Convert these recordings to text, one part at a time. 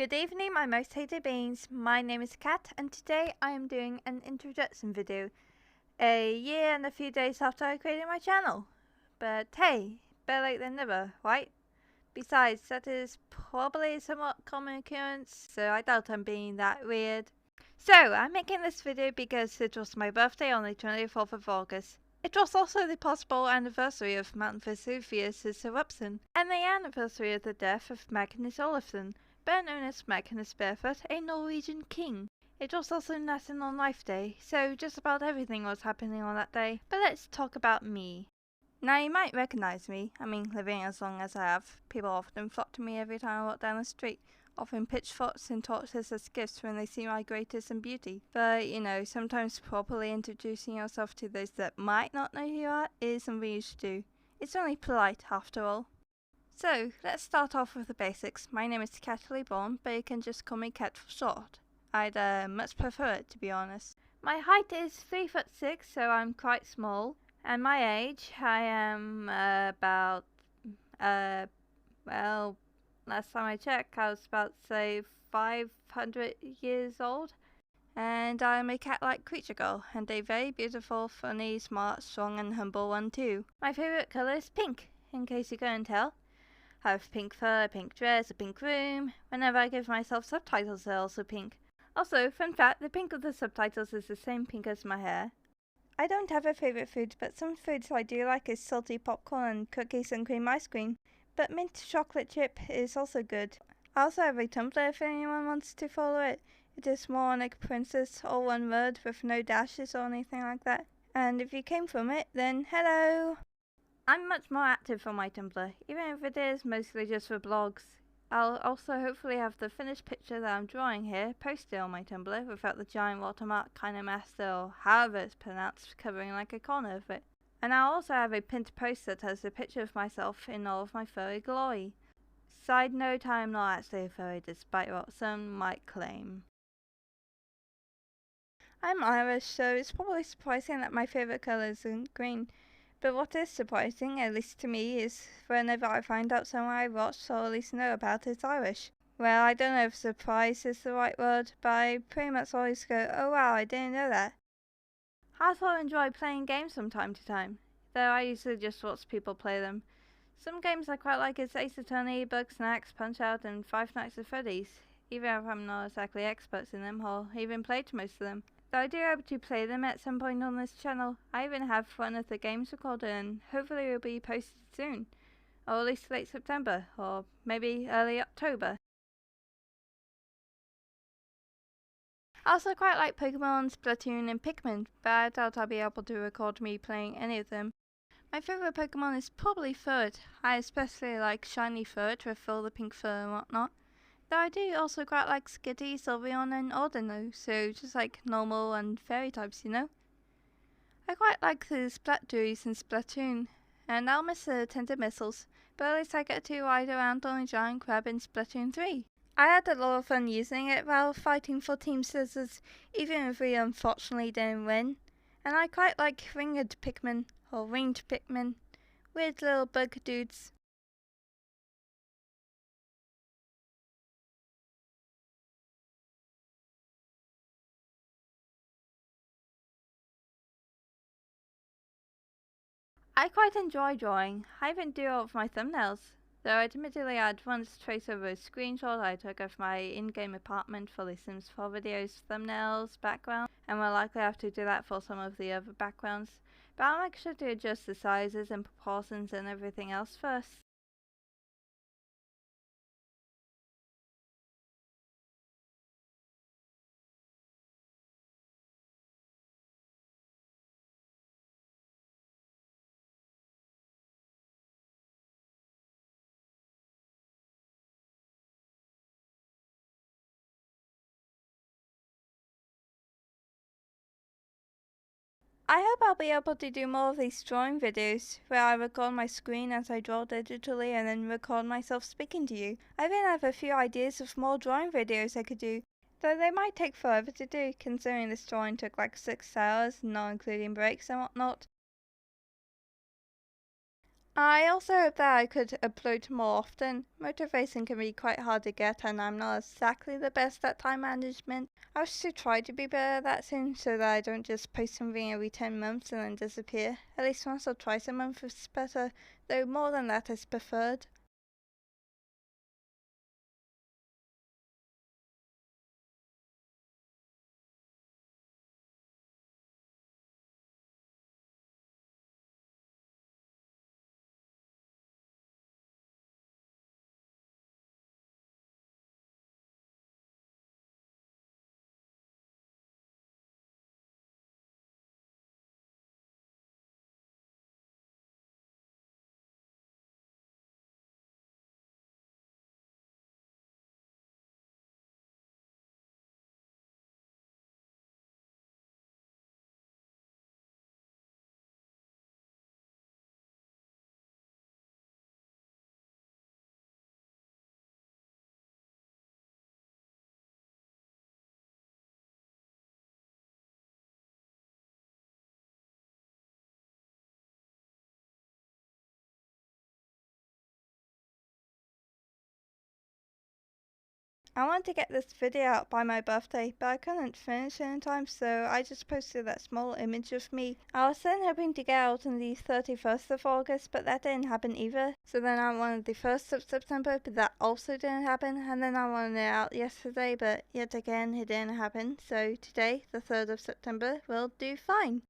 Good evening, my most hated beings. My name is Kat, and today I am doing an introduction video. A year and a few days after I created my channel. But hey, better late than never, right? Besides, that is probably a somewhat common occurrence, so I doubt I'm being that weird. So, I'm making this video because it was my birthday on the 24th of August. It was also the possible anniversary of Mount Vesuvius' eruption, and the anniversary of the death of Magnus Olafsson, better known as Magnus Barefoot, a Norwegian king. It was also National Knife Day, so just about everything was happening on that day. But let's talk about me. Now you might recognize me. I mean, living as long as I have, people often flock to me every time I walk down the street, offering pitchforks and torches as gifts when they see my greatness and beauty. But, you know, sometimes properly introducing yourself to those that might not know who you are is something you should do. It's only polite, after all. So, let's start off with the basics. My name is Kat Born, but you can just call me Kat for short. I'd much prefer it, to be honest. My height is 3'6", so I'm quite small. And my age, I am about, well, last time I checked, I was about, say, 500 years old. And I'm a cat-like creature girl, and a very beautiful, funny, smart, strong, and humble one too. My favourite colour is pink, in case you couldn't tell. I have pink fur, a pink dress, a pink room. Whenever I give myself subtitles, they're also pink. Also, fun fact, the pink of the subtitles is the same pink as my hair. I don't have a favourite food, but some foods I do like is salty popcorn and cookies and cream ice cream. But mint chocolate chip is also good. I also have a Tumblr if anyone wants to follow it. It is Moronic Princess, all one word with no dashes or anything like that. And if you came from it, then hello! I'm much more active on my Tumblr, even if it is mostly just for blogs. I'll also hopefully have the finished picture that I'm drawing here posted on my Tumblr without the giant watermark kinemaster or however it's pronounced covering like a corner of it. And I'll also have a pinned post that has a picture of myself in all of my furry glory. Side note, I am not actually a furry despite what some might claim. I'm Irish, so it's probably surprising that my favourite colour isn't green. But what is surprising, at least to me, is whenever I find out someone I watch or at least know about is Irish. Well, I don't know if surprise is the right word, but I pretty much always go, oh wow, I didn't know that. I also enjoy playing games from time to time, though I usually just watch people play them. Some games I quite like is Ace Attorney, Bug Snacks, Punch-Out, and Five Nights at Freddy's, even if I'm not exactly experts in them or even played most of them. Though I do hope to play them at some point on this channel. I even have one of the games recorded and hopefully it will be posted soon. Or at least late September, or maybe early October. I also quite like Pokemon, Splatoon and Pikmin, but I doubt I'll be able to record me playing any of them. My favourite Pokemon is probably Ferret. I especially like shiny Ferret with all the pink fur and whatnot. Though I do also quite like Skitty, Sylveon and Ordino, so just like normal and fairy types, you know. I quite like the Splatduos in Splatoon, and I'll miss the tender missiles, but at least I get to ride around on a giant crab in Splatoon 3. I had a lot of fun using it while fighting for Team Scissors, even if we unfortunately didn't win. And I quite like ringed Pikmin, or winged Pikmin, weird little bug dudes. I quite enjoy drawing. I even do all of my thumbnails. Though admittedly I'd once trace over a screenshot I took of my in-game apartment for the Sims 4 videos, thumbnails, background, and we'll likely have to do that for some of the other backgrounds. But I'll make sure to adjust the sizes and proportions and everything else first. I hope I'll be able to do more of these drawing videos, where I record my screen as I draw digitally and then record myself speaking to you. I even have a few ideas of more drawing videos I could do, though they might take forever to do, considering this drawing took like 6 hours, not including breaks and whatnot. I also hope that I could upload more often. Motivation can be quite hard to get and I'm not exactly the best at time management. I wish to try to be better at that soon so that I don't just post something every 10 months and then disappear. At least once or twice a month is better, though more than that is preferred. I wanted to get this video out by my birthday, but I couldn't finish it in time, so I just posted that small image of me. I was then hoping to get out on the 31st of August, but that didn't happen either. So then I wanted the 1st of September, but that also didn't happen. And then I wanted it out yesterday, but yet again it didn't happen. So today, the 3rd of September, will do fine.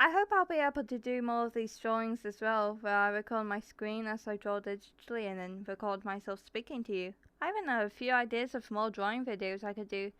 I hope I'll be able to do more of these drawings as well, where I record my screen as I draw digitally and then record myself speaking to you. I even have a few ideas of more drawing videos I could do,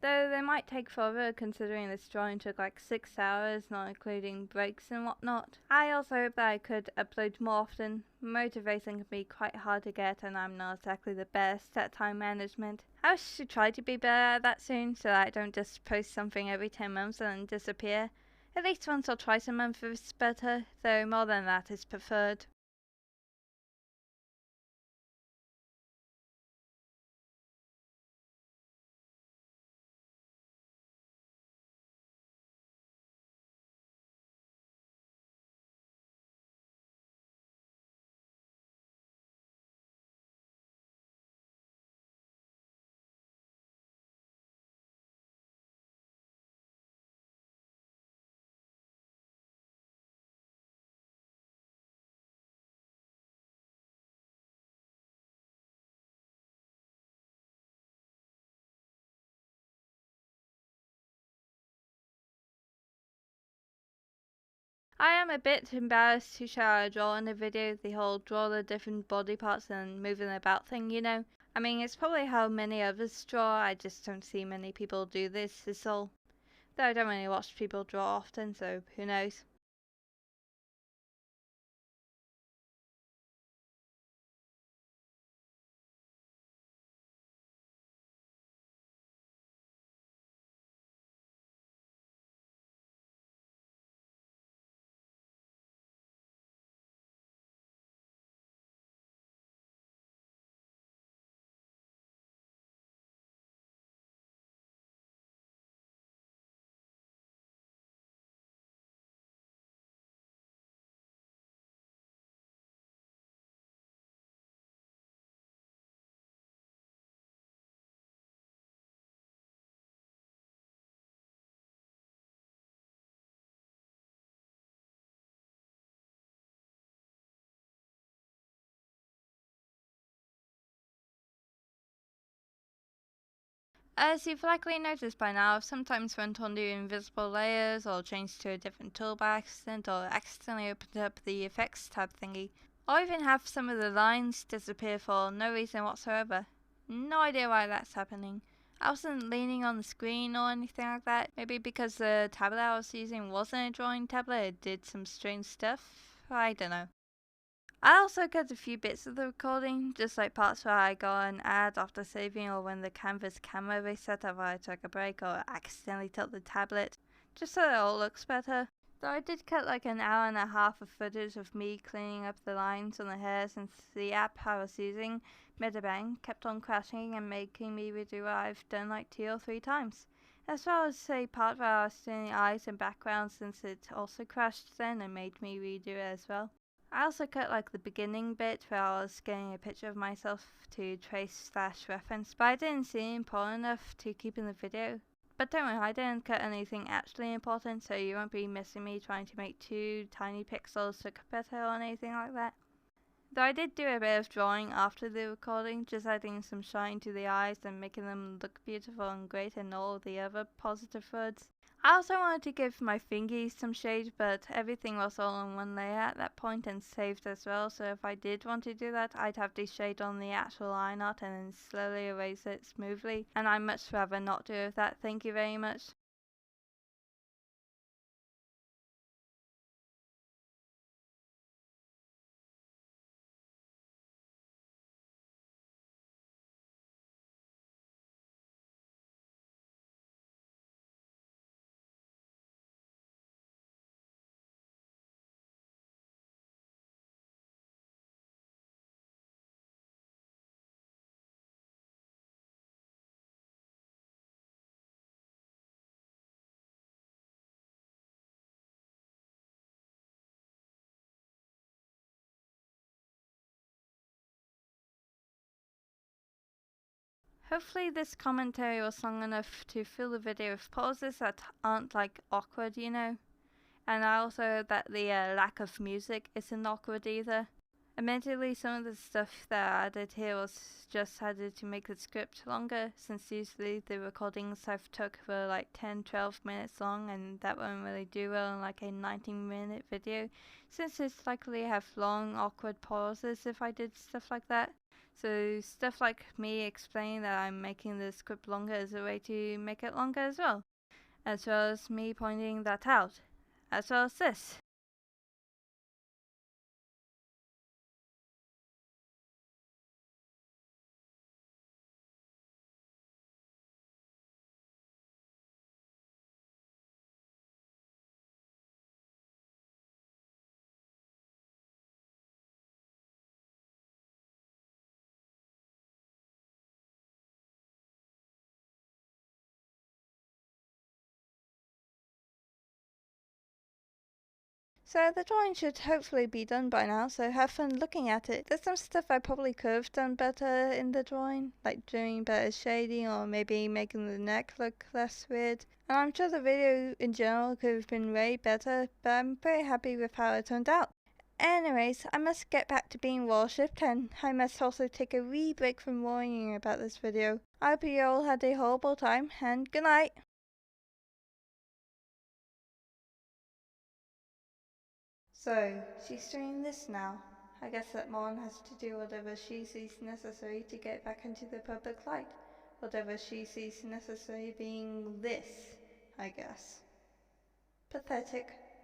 though they might take forever considering this drawing took like 6 hours, not including breaks and whatnot. I also hope that I could upload more often. Motivation can be quite hard to get and I'm not exactly the best at time management. I should try to be better at that soon so that I don't just post something every 10 months and then disappear. At least once or twice a month is better, though more than that is preferred. I am a bit embarrassed to show how I draw in the video, the whole draw the different body parts and moving about thing, you know. I mean, it's probably how many others draw, I just don't see many people do this, is all. Though I don't really watch people draw often, so who knows. As you've likely noticed by now, I've sometimes went on to invisible layers, or changed to a different tool by accident, or accidentally opened up the effects tab thingy, or even have some of the lines disappear for no reason whatsoever. No idea why that's happening. I wasn't leaning on the screen or anything like that. Maybe because the tablet I was using wasn't a drawing tablet, it did some strange stuff. I don't know. I also cut a few bits of the recording, just like parts where I got an ad after saving or when the canvas camera reset after I took a break or accidentally tilt the tablet, just so it all looks better. Though I did cut like an hour and a half of footage of me cleaning up the lines on the hair since the app I was using, MediBang, kept on crashing and making me redo what I've done like 2 or 3 times. As well as a part where I was doing the eyes and background since it also crashed then and made me redo it as well. I also cut like the beginning bit where I was getting a picture of myself to trace/reference, but I didn't see it important enough to keep in the video. But don't worry, I didn't cut anything actually important, so you won't be missing me trying to make 2 tiny pixels look better or anything like that. Though I did do a bit of drawing after the recording, just adding some shine to the eyes and making them look beautiful and great and all the other positive words. I also wanted to give my fingies some shade, but everything was all on one layer at that point and saved as well, so if I did want to do that, I'd have to shade on the actual line art and then slowly erase it smoothly, and I'd much rather not do that, thank you very much. Hopefully this commentary was long enough to fill the video with pauses that aren't like awkward, you know, and also that the lack of music isn't awkward either. Admittedly, some of the stuff that I added here was just added to make the script longer, since usually the recordings I've took were like 10-12 minutes long, and that won't really do well in like a 19-minute video, since it's likely to have long, awkward pauses if I did stuff like that. So stuff like me explaining that I'm making the script longer is a way to make it longer as well as me pointing that out, as well as this. So the drawing should hopefully be done by now, so have fun looking at it. There's some stuff I probably could have done better in the drawing, like doing better shading or maybe making the neck look less weird. And I'm sure the video in general could have been way better, but I'm pretty happy with how it turned out. Anyways, I must get back to being worshipped, and I must also take a wee break from worrying about this video. I hope you all had a horrible time, and good night! So, she's doing this now. I guess that Moron has to do whatever she sees necessary to get back into the public light. Whatever she sees necessary being this, I guess. Pathetic.